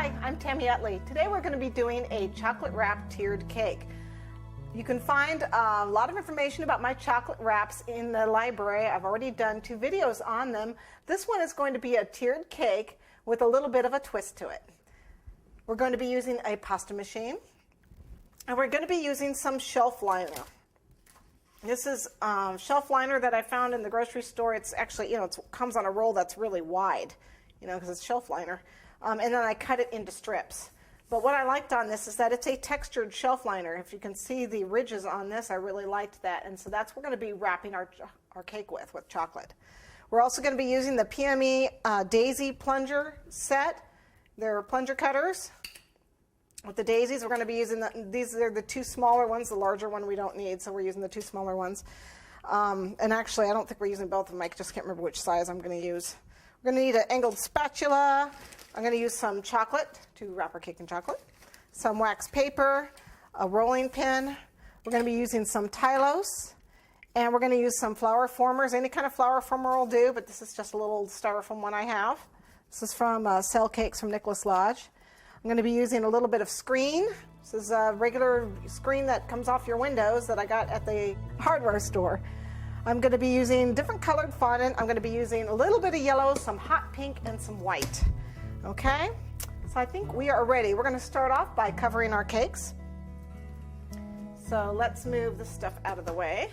Hi, I'm Tami Utley. Today we're going to be doing a chocolate wrap tiered cake. You can find a lot of information about my chocolate wraps in the library. I've already done 2 videos on them. This one is going to be a tiered cake with a little bit of a twist to it. We're going to be using a pasta machine, and we're going to be using some shelf liner. This is shelf liner that I found in the grocery store. It's actually, it comes on a roll that's really wide, because it's shelf liner. And then I cut it into strips. But what I liked on this is that it's a textured shelf liner. If you can see the ridges on this, I really liked that. And so that's what we're going to be wrapping our cake with chocolate. We're also going to be using the PME Daisy plunger set. They're plunger cutters. With the daisies, we're going to be using these are the 2 smaller ones. The larger one we don't need, so we're using the 2 smaller ones. And actually, I don't think we're using both of them. I just can't remember which size I'm going to use. We're going to need an angled spatula. I'm going to use some chocolate to wrap our cake in chocolate, some wax paper, a rolling pin. We're going to be using some Tylose, and we're going to use some flour formers. Any kind of flour former will do, but this is just a little styrofoam one I have. This is from Cell Cakes from Nicholas Lodge. I'm going to be using a little bit of screen. This is a regular screen that comes off your windows that I got at the hardware store. I'm going to be using different colored fondant. I'm going to be using a little bit of yellow, some hot pink, and some white. Okay, so I think we are ready. We're going to start off by covering our cakes. So let's move this stuff out of the way.